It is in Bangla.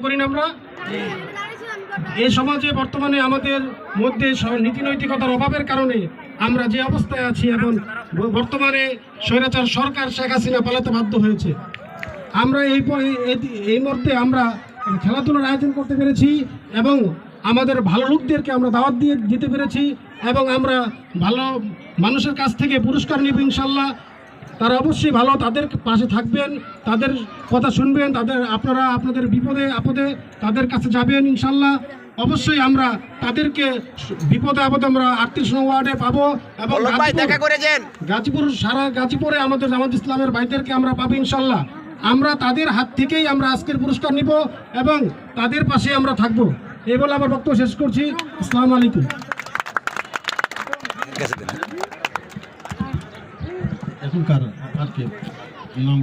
করি না আমরা। এই সমাজে বর্তমানে আমাদের মধ্যে নীতি নৈতিকতার অভাবের কারণে আমরা যে অবস্থায় আছি এবং বর্তমানে স্বৈরাচার সরকার শেখ হাসিনা পালাতে বাধ্য হয়েছে। আমরা এই মুহূর্তে আমরা খেলাধুলার আয়োজন করতে পেরেছি এবং আমাদের ভালো লোকদেরকে আমরা দাওয়াত দিতে পেরেছি এবং আমরা ভালো মানুষের কাছ থেকে পুরস্কার নিব ইনশাল্লাহ। তারা অবশ্যই ভালো, তাদের পাশে থাকবেন, তাদের কথা শুনবেন, আপনারা আপনাদের বিপদে আপদে তাদের কাছে যাবেন ইনশাল্লাহ। অবশ্যই আমরা তাদেরকে বিপদে আপদে আমরা 38 নং ওয়ার্ডে পাবো এবং গাজীপুর সারা গাজীপুরে আমাদের জামাত ইসলামের ভাইদেরকে আমরা পাবো ইনশাল্লাহ। আমরা তাদের হাত থেকেই আমরা আজকের পুরস্কার নিব এবং তাদের পাশে আমরা থাকবো। এই বলে আমার বক্তব্য শেষ করছি। আসসালামু আলাইকুম। এখনকার আর কি নাম